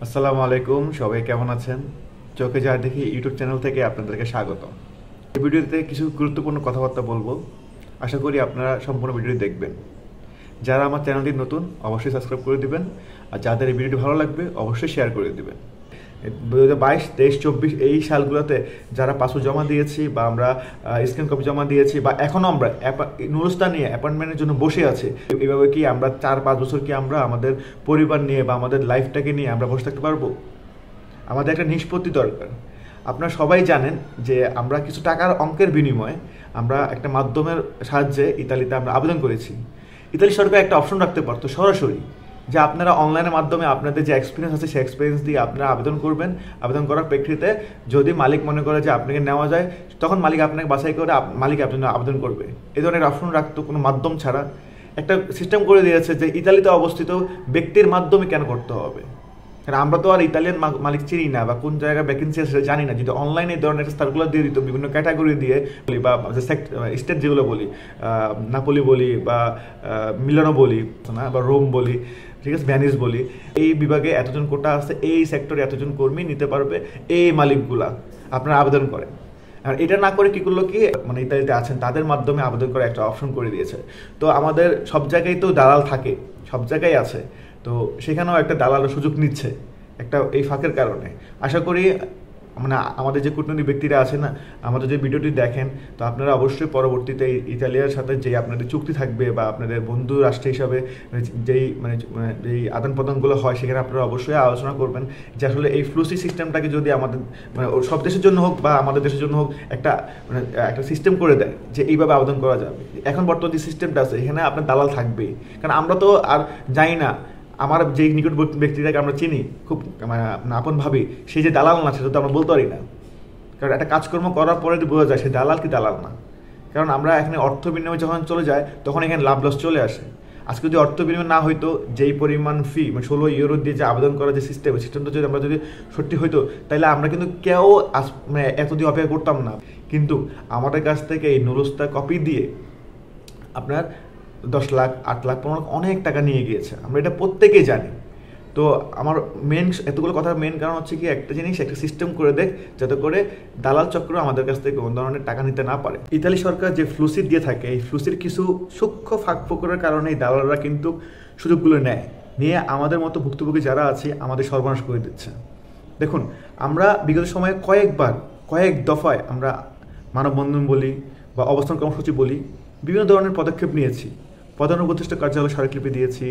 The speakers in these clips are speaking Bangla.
আসসালামু আলাইকুম, সবাই কেমন আছেন? চোখে যা দেখি ইউটিউব চ্যানেল থেকে আপনাদেরকে স্বাগত। এই ভিডিওতে কিছু গুরুত্বপূর্ণ কথাবার্তা বলবো। আশা করি আপনারা সম্পূর্ণ ভিডিওটি দেখবেন। যারা আমার চ্যানেলটি নতুন অবশ্যই সাবস্ক্রাইব করে দিবেন, আর যাদের এই ভিডিওটি ভালো লাগবে অবশ্যই শেয়ার করে দিবেন। 2022, 23, 24 এই সালগুলোতে যারা পাসপোর্ট জমা দিয়েছি বা আমরা স্ক্যান কপি জমা দিয়েছি বা এখনও আমরা নুরস্তা নিয়ে অ্যাপয়েন্টমেন্টের জন্য বসে আছি, এইভাবে কি আমরা 4-5 বছর কি আমরা আমাদের পরিবার নিয়ে বা আমাদের লাইফটাকে নিয়ে আমরা বসে থাকতে পারবো? আমাদের একটা নিষ্পত্তি দরকার। আপনারা সবাই জানেন যে আমরা কিছু টাকার অঙ্কের বিনিময়ে আমরা একটা মাধ্যমের সাহায্যে ইতালিতে আমরা আবেদন করেছি। ইতালি সরকার একটা অপশন রাখতে পারতো সরাসরি, যে আপনারা অনলাইনের মাধ্যমে আপনাদের যে এক্সপিরিয়েন্স আছে সেই এক্সপিরিয়েন্স দিয়ে আপনারা আবেদন করবেন। আবেদন করার প্রেক্ষিতে যদি মালিক মনে করে যে আপনাকে নেওয়া যায়, তখন মালিক আপনাকে বাছাই করে মালিক আপনার আবেদন করবে। এই ধরনের অপশন রাখতো কোনো মাধ্যম ছাড়া। একটা সিস্টেম করে দিয়েছে যে ইতালিতে অবস্থিত ব্যক্তির মাধ্যমে কেন করতে হবে, কারণ আমরা তো আর ইতালিয়ান মালিক চিনি না বা কোন জায়গায় ভ্যাকেন্সি আছে সেটা জানি না। যদি অনলাইনে এই ধরনের একটা সার্কুলার দিয়ে দিত বিভিন্ন ক্যাটাগরি দিয়ে বলি বা স্টেট যেগুলো বলি, নাপোলি বলি বা মিলানো বলি না, বা রোম বলি, ঠিক আছে, ভ্যানিস বলি, এই বিভাগে এতজন কোটা আছে, এই সেক্টরে এতজন কর্মী নিতে পারবে এই মালিকগুলা, আপনারা আবেদন করেন। আর এটা না করে কী করলো কি, মানে ইতালিতে আছেন তাদের মাধ্যমে আবেদন করে একটা অপশন করে দিয়েছে। তো আমাদের সব জায়গায় তো দালাল থাকে, সব জায়গায় আছে, তো সেখানেও একটা দালালের সুযোগ নিচ্ছে একটা এই ফাঁকের কারণে। আশা করি মানে আমাদের যে কূটনৈতিক ব্যক্তিরা আছে না, আমাদের যে ভিডিওটি দেখেন, তো আপনারা অবশ্যই পরবর্তীতে ইতালিয়ার সাথে যে আপনাদের চুক্তি থাকবে বা আপনাদের বন্ধু রাষ্ট্র হিসাবে যেই আদান প্রদানগুলো হয়, সেখানে আপনারা অবশ্যই আলোচনা করবেন যে আসলে এই ফ্লুসি সিস্টেমটাকে যদি আমাদের সব দেশের জন্য হোক বা আমাদের দেশের জন্য হোক একটা একটা সিস্টেম করে দেয় যে এইভাবে আবেদন করা যাবে। এখন বর্তমান যে সিস্টেমটা আছে এখানে আপনার দালাল থাকবেই, কারণ আমরা তো আর জানি না, আমার যেই নিকটবর্তী ব্যক্তিটাকে আমরা চিনি খুব আপন ভাবি, সেই যে দালাল না সেটা তো আমরা বলতে পারি না। কারণ একটা কাজকর্ম করার পরে বোঝা যায় সে দালাল কি দালাল না। কারণ আমরা এখানে অর্থ বিনিময় যখন চলে যায় তখন এখানে লাভ লস চলে আসে। আজকে যদি অর্থ বিনিময় না হইতো, যেই পরিমাণ ফি 16 ইউরো দিয়ে যে আবেদন করার যে সিস্টেমটা যদি আমরা যদি সত্যি হইতো, তাহলে আমরা কিন্তু কেউ এতদিন অপেক্ষা করতাম না। কিন্তু আমাদের কাছ থেকে এই নুরস্তা কপি দিয়ে আপনার 10 লাখ, 8 লাখ, 15 লাখ অনেক টাকা নিয়ে গিয়েছে, আমরা এটা প্রত্যেকেই জানি। তো আমার এতগুলো কথার মেন কারণ হচ্ছে কি, একটা জিনিস একটা সিস্টেম করে দেখ যাতে করে দালাল চক্র আমাদের কাছ থেকে কোনো ধরনের টাকা নিতে না পারে। ইতালি সরকার যে ফ্লুসি দিয়ে থাকে, এই ফ্লুসির কিছু সূক্ষ্ম ফাঁক ফোকরের কারণে এই দালালরা কিন্তু সুযোগগুলো নিয়ে আমাদের মতো ভুক্তভোগী যারা আছে আমাদের সর্বনাশ করে দিচ্ছে। দেখুন, আমরা বিগত সময়ে কয়েক দফায় আমরা মানববন্ধন বলি বা অবস্থান কর্মসূচি বলি, বিভিন্ন ধরনের পদক্ষেপ নিয়েছি। প্রধান উপদেষ্টা কার্যালয় স্মারকলিপি দিয়েছি।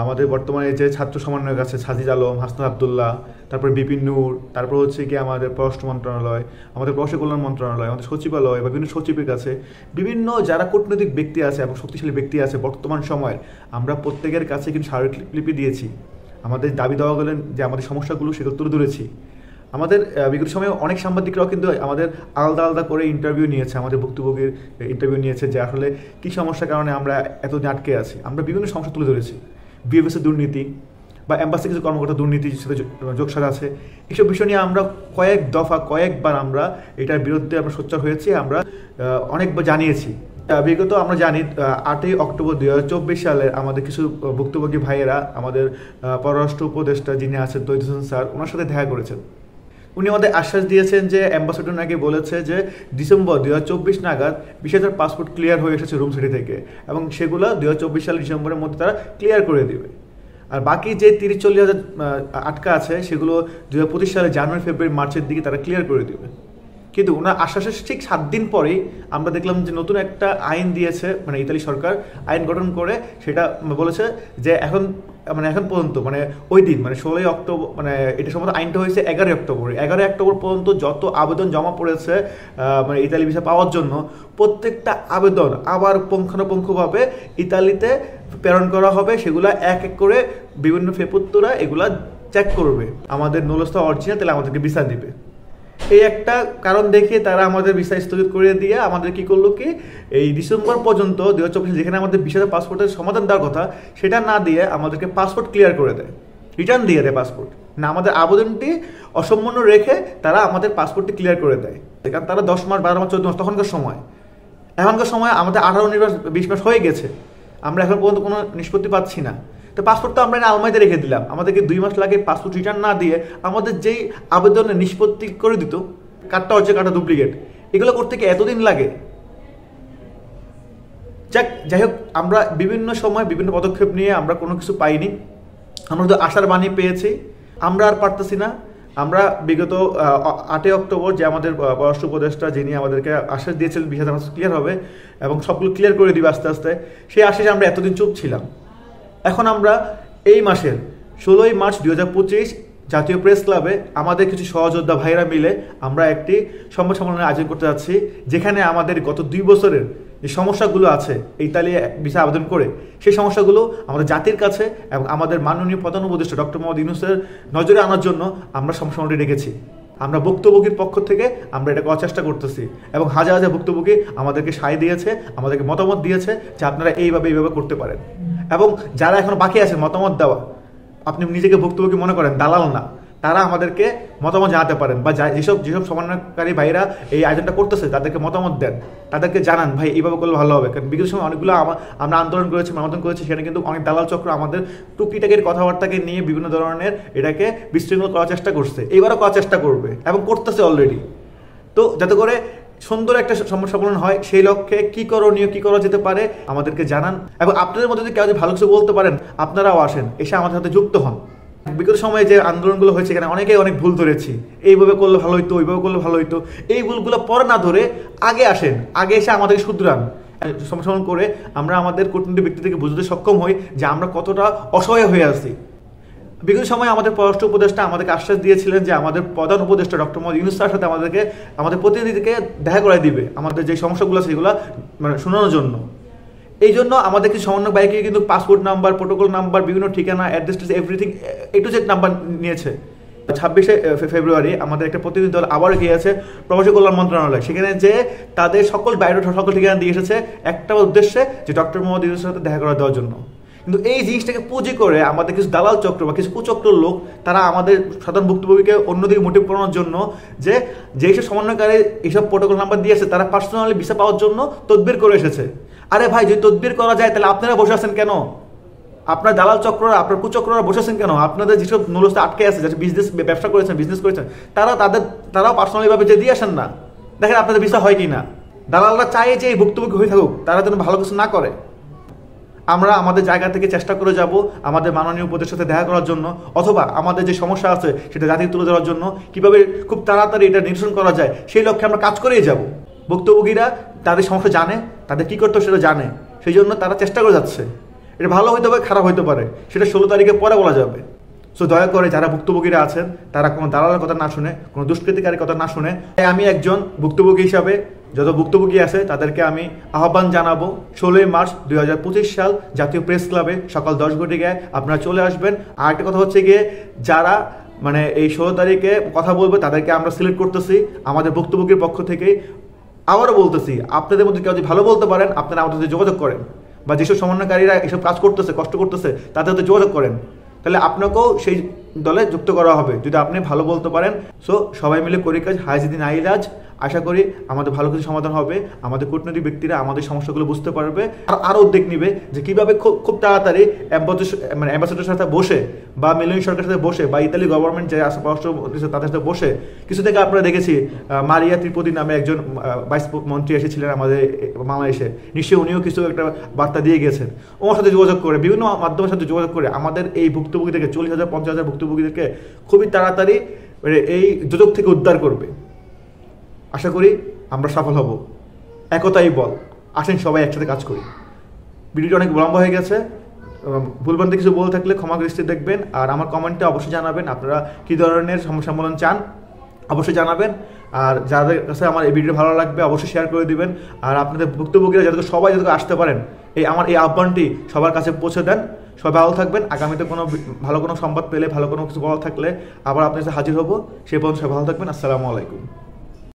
আমাদের বর্তমানে যে ছাত্র সমন্বয়ক আছে সাজিদ আলম, হাসনাত আবদুল্লাহ, তারপরে বিপিন নূর, তারপর হচ্ছে কি আমাদের পররাষ্ট্র মন্ত্রণালয়, আমাদের প্রবাসী কল্যাণ মন্ত্রণালয়, আমাদের সচিবালয় বা বিভিন্ন সচিবের কাছে বিভিন্ন যারা কূটনৈতিক ব্যক্তি আছে এবং শক্তিশালী ব্যক্তি আছে বর্তমান সময়ের, আমরা প্রত্যেকের কাছে কিন্তু স্মারকলিপি দিয়েছি। আমাদের দাবি দেওয়া গেলেন যে আমাদের সমস্যাগুলো সেগুলো তুলে ধরেছি। আমাদের বিগত সময়ে অনেক সাংবাদিকরাও কিন্তু আমাদের আলাদা আলাদা করে ইন্টারভিউ নিয়েছে, আমাদের ভুক্তভোগীর ইন্টারভিউ নিয়েছে যে আসলে কী সমস্যার কারণে আমরা এতদিন আটকে আছি। আমরা বিভিন্ন সমস্যা তুলে ধরেছি, বিএফএসের দুর্নীতি বা অ্যাম্বাসি কিছু কর্মকর্তা দুর্নীতির সাথে যোগসাজ আছে, এইসব বিষয় নিয়ে আমরা কয়েকবার আমরা এটার বিরুদ্ধে আমরা সোচ্চার হয়েছি, আমরা অনেকবার জানিয়েছি। বিগত আমরা জানি 8ই অক্টোবর 2024 সালে আমাদের কিছু ভুক্তভোগী ভাইয়েরা আমাদের পররাষ্ট্র উপদেষ্টা যিনি আছেন তৈয়দ হোসেন স্যার, ওনার সাথে দেখা করেছেন। উনি আমাদের আশ্বাস দিয়েছেন যে অ্যাম্বাসেডর নাকি বলেছে যে ডিসেম্বর 2024 নাগাদ 20,000 পাসপোর্ট ক্লিয়ার হয়ে এসেছে রুম সিটি থেকে, এবং সেগুলো 2024 সালের ডিসেম্বরের মধ্যে তারা ক্লিয়ার করে দেবে। আর বাকি যে 30-40,000 আটকা আছে সেগুলো 2025 সালে জানুয়ারি, ফেব্রুয়ারি, মার্চের দিকে তারা ক্লিয়ার করে দেবে। কিন্তু ওনার আশ্বাসের ঠিক 7 দিন পরেই আমরা দেখলাম যে নতুন একটা আইন দিয়েছে, মানে ইতালি সরকার আইন গঠন করে সেটা বলেছে যে এখন পর্যন্ত ওই দিন 16 অক্টোবর, এটা সম্ভবত আইনটা হয়েছে 11 অক্টোবর পর্যন্ত যত আবেদন জমা পড়েছে ইতালি ভিসা পাওয়ার জন্য, প্রত্যেকটা আবেদন আবার পুঙ্খানুপুঙ্খভাবে ইতালিতে প্রেরণ করা হবে। সেগুলা এক এক করে বিভিন্ন ফেপুত্তরা এগুলা চেক করবে, আমাদের নুরস্তা অরিজিনাল তাহলে আমাদেরকে ভিসা দিবে। এই একটা কারণ দেখে তারা আমাদের ভিসা স্থগিত করে দিয়ে আমাদের কি করলো কি, এই ডিসেম্বর পর্যন্ত 2024 যেখানে আমাদের 20,000 পাসপোর্টের সমাধান দেওয়ার কথা সেটা না দিয়ে আমাদেরকে পাসপোর্ট ক্লিয়ার করে দেয়, রিটার্ন দিয়ে দেয় পাসপোর্ট না, আমাদের আবেদনটি অসম্পূর্ণ রেখে তারা আমাদের পাসপোর্টটি ক্লিয়ার করে দেয়। কারণ তারা 10 মাস, 12 মাস, 14 মাস তখনকার সময় আমাদের 18, 19 মাস, 20 মাস হয়ে গেছে, আমরা এখন পর্যন্ত কোনো নিষ্পত্তি পাচ্ছি না। তো পাসপোর্ট তো আমরা আলমারিতে রেখে দিলাম, আমাদেরকে 2 মাস লাগে পাসপোর্ট রিটার্ন না দিয়ে আমাদের যেই আবেদনের নিষ্পত্তি করে দিত, কার্ডটা হচ্ছে কার্ডটা ডুপ্লিকেট, এগুলো করতে কি এতদিন লাগে? যাই হোক, আমরা বিভিন্ন সময় বিভিন্ন পদক্ষেপ নিয়ে আমরা কোনো কিছু পাইনি, আমরা তো আশার বাণী পেয়েছি, আমরা আর পারতেছি না। আমরা বিগত 8 অক্টোবর যে আমাদের পররাষ্ট্র উপদেষ্টা যিনি আমাদেরকে আশ্বাস দিয়েছিলেন ভিসা ক্লিয়ার হবে এবং সবগুলো ক্লিয়ার করে দিবে আস্তে আস্তে, সেই আশ্বাসে আমরা এতদিন চুপ ছিলাম। এখন আমরা এই মাসের 16ই মার্চ 2025 জাতীয় প্রেস ক্লাবে আমাদের কিছু সহযোদ্ধা ভাইরা মিলে আমরা একটি সংবাদ সম্মেলনের আয়োজন করতে যাচ্ছি, যেখানে আমাদের গত 2 বছরের যে সমস্যাগুলো আছে ইতালি ভিসা আবেদন করে, সেই সমস্যাগুলো আমাদের জাতির কাছে এবং আমাদের মাননীয় প্রধান উপদেষ্টা ডক্টর মোহাম্মদ ইউনূসের নজরে আনার জন্য আমরা সম্মেলনটি রেখেছি। আমরা ভুক্তভোগীর পক্ষ থেকে আমরা এটা করার চেষ্টা করতেছি এবং হাজার হাজার ভুক্তভোগী আমাদেরকে সায় দিয়েছে, আমাদেরকে মতামত দিয়েছে যে আপনারা এইভাবে করতে পারেন। এবং যারা এখন বাকি আছে মতামত দেওয়া, আপনি নিজেকে ভুক্তভোগী মনে করেন, দালাল না, তারা আমাদেরকে মতামত জানাতে পারেন, বা যেসব সমন্বয়কারী ভাইরা এই আয়োজনটা করতেছে তাদেরকে মতামত দেন, তাদেরকে জানান ভাই এইভাবে করলে ভালো হবে। কারণ বিগত সময় অনেকগুলো আমরা আন্দোলন করেছি, মানববন্ধন করেছি, সেখানে কিন্তু অনেক দালাল চক্র আমাদের টুকিটাকির কথাবার্তাকে নিয়ে বিভিন্ন ধরনের এটাকে বিশৃঙ্খল করার চেষ্টা করছে, এইবারও করার চেষ্টা করবে এবং করতেছে অলরেডি। তো যাতে করে সুন্দর একটা সম্মেলন হয়, সেই লক্ষ্যে কি করণীয়, কি করা যেতে পারে আমাদেরকে জানান। এবং আপনাদের মধ্যে যদি কেউ ভালো কিছু বলতে পারেন, আপনারাও আসেন, এসে আমাদের সাথে যুক্ত হন। বিগত সময়ে যে আন্দোলনগুলো হয়েছে এখানে অনেকেই অনেক ভুল ধরেছি, এইভাবে করলে ভালো হইতো, ওইভাবে করলে ভালো হইতো, এই ভুলগুলো পরে না ধরে আগে আসেন, আগে এসে আমাদেরকে শুধরান। সম্মেলন করে আমরা আমাদের কূটনৈতিক ব্যক্তি থেকে বুঝতে সক্ষম হই যে আমরা কতটা অসহায় হয়ে আছি। বিগত সময়ে আমাদের পররাষ্ট্র উপদেষ্টা আমাদেরকে আশ্বাস দিয়েছিলেন যে আমাদের প্রধান উপদেষ্টা ডক্টর মোহাম্মদ ইউনূস স্যারের সাথে আমাদের প্রতিনিধিকে দেখা করাই দিবে আমাদের যে সমস্যাগুলো আছে সেগুলো শোনানোর জন্য। এই জন্য আমাদের কিছু সমন্বয় বাইকে কিন্তু পাসপোর্ট নাম্বার, প্রোটোকল নাম্বার, বিভিন্ন ঠিকানা, address, everything A to Z number নিয়েছে। 26শে ফেব্রুয়ারি আমাদের একটা প্রতিনিধি দল আবার গিয়েছে প্রবাসী কল্যাণ মন্ত্রণালয়, সেখানে যে তাদের সকল বায়োডাটা, সকল ঠিকানা দিয়ে এসেছে একটা উদ্দেশ্যে, যে ডক্টর মোহাম্মদ ইউনূসের সাথে দেখা করে দেওয়ার জন্য। কিন্তু এই জিনিসটাকে পুঁজি করে আমাদের কিছু দালাল চক্র বা কিছু কুচক্র লোক, তারা আমাদের সাধারণ ভুক্তভোগীকে অন্যদিকে মোটিভ করানোর জন্য যে যেসব সমন্বয়কারী এইসব প্রোটোকল নাম্বার দিয়েছে তারা পার্সোনালি ভিসা পাওয়ার জন্য তদবির করে এসেছে। আরে ভাই, যদি তদবির করা যায় তাহলে আপনারা বসে আছেন কেন? আপনার দালাল চক্ররা, আপনার কুচক্ররা বসে আছেন কেন? আপনাদের যেসব নুলস্তে আটকে আছে, যারা ব্যবসা করেছেন, বিজনেস করেছেন, তারাও পার্সোনালি ভাবে যে দিয়ে আসেন না, দেখেন আপনাদের ভিসা হয় কি না। দালালরা চায় যে এই ভুক্তভোগী হয়ে থাকুক, তারা যেন ভালো কিছু না করে। আমরা আমাদের জায়গা থেকে চেষ্টা করে যাব আমাদের মাননীয় উপদেষ্টার সাথে দেখা করার জন্য, অথবা আমাদের যে সমস্যা আছে সেটা জাতিকে তুলে ধরার জন্য, কিভাবে খুব তাড়াতাড়ি এটা নিরসন করা যায় সেই লক্ষ্যে আমরা কাজ করেই যাব। ভুক্তভোগীরা তাদের সমস্যা জানে, তাদের কী করতে সেটা জানে, সেই জন্য তারা চেষ্টা করে যাচ্ছে। এটা ভালো হইতে পারে, খারাপ হইতে পারে, সেটা 16 তারিখে পরে বলা যাবে। সো দয়া করে যারা ভুক্তভোগীরা আছেন তারা কোনো দালালের কথা না শুনে, কোনো দুষ্কৃতিকারীর কথা না শুনে, আমি একজন ভুক্তভোগী হিসাবে যত ভুক্তভোগী আছে তাদেরকে আমি আহ্বান জানাবো 16 মার্চ 2025 সাল জাতীয় প্রেস ক্লাবে সকাল 10 ঘটিকায় আপনারা চলে আসবেন। আর একটা কথা হচ্ছে গিয়ে, যারা এই 16 তারিখে কথা বলবে তাদেরকে আমরা সিলেক্ট করতেছি আমাদের ভুক্তভোগীর পক্ষ থেকে। আবারও বলতেছি, আপনাদের মধ্যে কেউ যদি ভালো বলতে পারেন আপনারা আমাদের সাথে যোগাযোগ করেন, বা যেসব সমন্বয়কারীরা এসব কাজ করতেছে, কষ্ট করতেছে, তাদের সাথে যোগাযোগ করেন, তাহলে আপনাকেও সেই দলে যুক্ত করা হবে যদি আপনি ভালো বলতে পারেন। সো সবাই মিলে করি কাজ, হাইজিদিন আইলাজ। আশা করি আমাদের ভালো কিছু সমাধান হবে, আমাদের কূটনৈতিক ব্যক্তিরা আমাদের সমস্যাগুলো বুঝতে পারবে, আর আরও উদ্যোগ নিবে যে কীভাবে খুব তাড়াতাড়ি অ্যাম্বাসেডারের সাথে বসে, বা মেলোনি সরকারের সাথে বসে, বা ইতালি গভর্নমেন্ট যে পররাষ্ট্র তাদের সাথে বসে। কিছু থেকে আপনারা দেখেছি মারিয়া ত্রিপদী নামে একজন ভাইস মন্ত্রী এসেছিলেন আমাদের বাংলাদেশে, নিশ্চয়ই উনিও কিছু একটা বার্তা দিয়ে গেছেন। ওনার সাথে যোগাযোগ করে, বিভিন্ন মাধ্যমের সাথে যোগাযোগ করে আমাদের এই ভুক্তভোগীদেরকে 40,000 50,000 ভুক্তভোগীদেরকে খুবই তাড়াতাড়ি এই দুদক থেকে উদ্ধার করবে। আশা করি আমরা সফল হব। একতাই বল, আসেন সবাই একসাথে কাজ করি। ভিডিওটি অনেক বিলম্ব হয়ে গেছে, ভুলভ্রান্তি কিছু বলে থাকলে ক্ষমা দৃষ্টি দেখবেন। আর আমার কমেন্টে অবশ্যই জানাবেন আপনারা কী ধরনের সম্মেলন চান, অবশ্যই জানাবেন। আর যাদের কাছে আমার এই ভিডিও ভালো লাগবে অবশ্যই শেয়ার করে দিবেন। আর আপনাদের ভুক্তভোগীরা যাতে সবাই আসতে পারেন, আমার এই আহ্বানটি সবার কাছে পৌঁছে দেন। সবাই ভালো থাকবেন। আগামীতে ভালো কোনো সংবাদ পেলে, ভালো কোনো কিছু বলা থাকলে আবার আপনার সাথে হাজির হব। সেই পর্যন্ত সবাই ভালো থাকবেন। আসসালামু আলাইকুম।